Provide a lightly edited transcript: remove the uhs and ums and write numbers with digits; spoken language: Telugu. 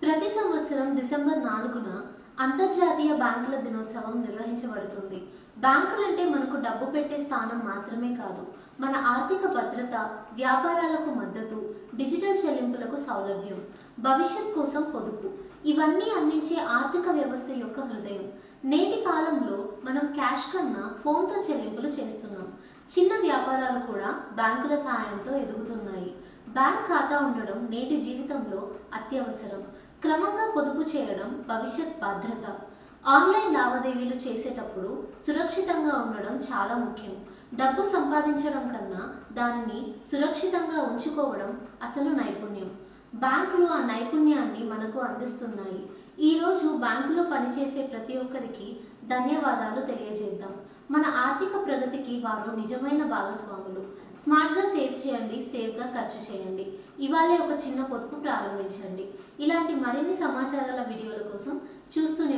ప్రతి సంవత్సరం డిసెంబర్ 4న అంతర్జాతీయ బ్యాంకుల దినోత్సవం నిర్వహించబడుతుంది. బ్యాంకులంటే మనకు డబ్బు పెట్టే స్థానం మాత్రమే కాదు, మన ఆర్థిక భద్రత, వ్యాపారాలకు మద్దతు, డిజిటల్ చెల్లింపులకు సౌలభ్యం, భవిష్యత్ కోసం పొదుపు ఇవన్నీ అందించే ఆర్థిక వ్యవస్థ యొక్క హృదయం. నేటి కాలంలో మనం క్యాష్ కన్నా ఫోన్తో చెల్లింపులు చేస్తున్నాం. చిన్న వ్యాపారాలు కూడా బ్యాంకుల సహాయంతో ఎదుగుతున్నాయి. బ్యాంక్ ఖాతా ఉండడం నేటి జీవితంలో అత్యవసరం. క్రమంగా పొదుపు చేయడం భవిష్యత్ భద్రత. ఆన్లైన్ లావాదేవీలు చేసేటప్పుడు సురక్షితంగా ఉండడం చాలా ముఖ్యం. డబ్బు సంపాదించడం కన్నా దానిని సురక్షితంగా ఉంచుకోవడం అసలు నైపుణ్యం. బ్యాంకులు ఆ నైపుణ్యాన్ని మనకు అందిస్తున్నాయి. ఈరోజు బ్యాంకులో పనిచేసే ప్రతి ఒక్కరికి ధన్యవాదాలు తెలియజేద్దాం. మన ఆర్థిక ప్రగతికి వారు నిజమైన భాగస్వాములు. స్మార్ట్గా సేవ్ చేయండి, సేఫ్గా ఖర్చు చేయండి. ఇవాళే ఒక చిన్న పొదుపు ప్రారంభించండి. ఇలాంటి మరిన్ని సమాచారాల వీడియోల కోసం చూస్తూనే